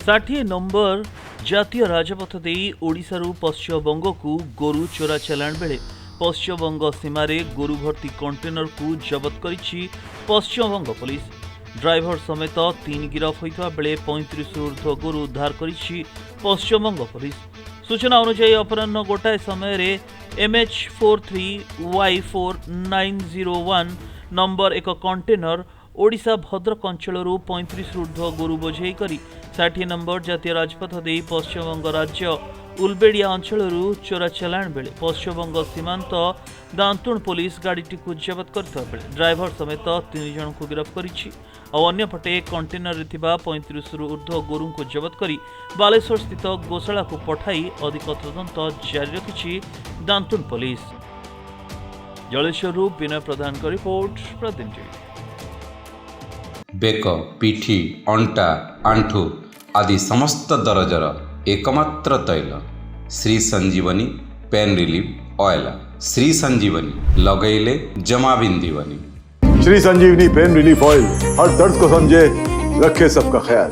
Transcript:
60 number जातीय राजपथ दे ओडिशारू पश्चिमबंग को गोरु चोरा चलाण बेले पश्चिमबंग सीमार गोरु भर्ती कंटेनर को जबत करिछि पश्चिमबंग पुलिस। ड्राइवर समेत 3 गिरफ होइता बेले 35 ऊर्ध्व गोरु उद्धार करिछि पश्चिमबंग पुलिस। सूचना अनुसार अपराह्न गोटाए समय MH43Y4901 नंबर एक कंटेनर ओडिशा भद्रक अंचल 35 ऊर्ध्व गोरु बोझे करी 60 नंबर जातीय राजपथ दे पश्चिमबंग राज्य उलबेड़िया अंचल चोरा चलाण बेले पश्चिमबंग सीमांत दांतुण पुलिस गाड़ीटी को जबत करता बेले ड्राइवर समेत 3 जन को गिरफ्त करिछि। अन्यपटे कंटेनर 35 ऊर्ध्व गोरु को जबत करी बालेश्वर स्थित गोशाला को पठाई अधिक तदंत जारी रखिछि दांतुण पुलिस। जलेश्वर विनय प्रधान का रिपोर्ट प्रतिनिधि। बेक पिठी अंटा आंठू आदि समस्त दरजर एकमात्र तैल श्री संजीवनी पेन रिलीफ ऑयल। श्री संजीवनी लगैले जमा बिंदीवनी। श्री संजीवनी पेन रिलीफ ऑयल हर दर्द को समझे, रखे सबका ख्याल।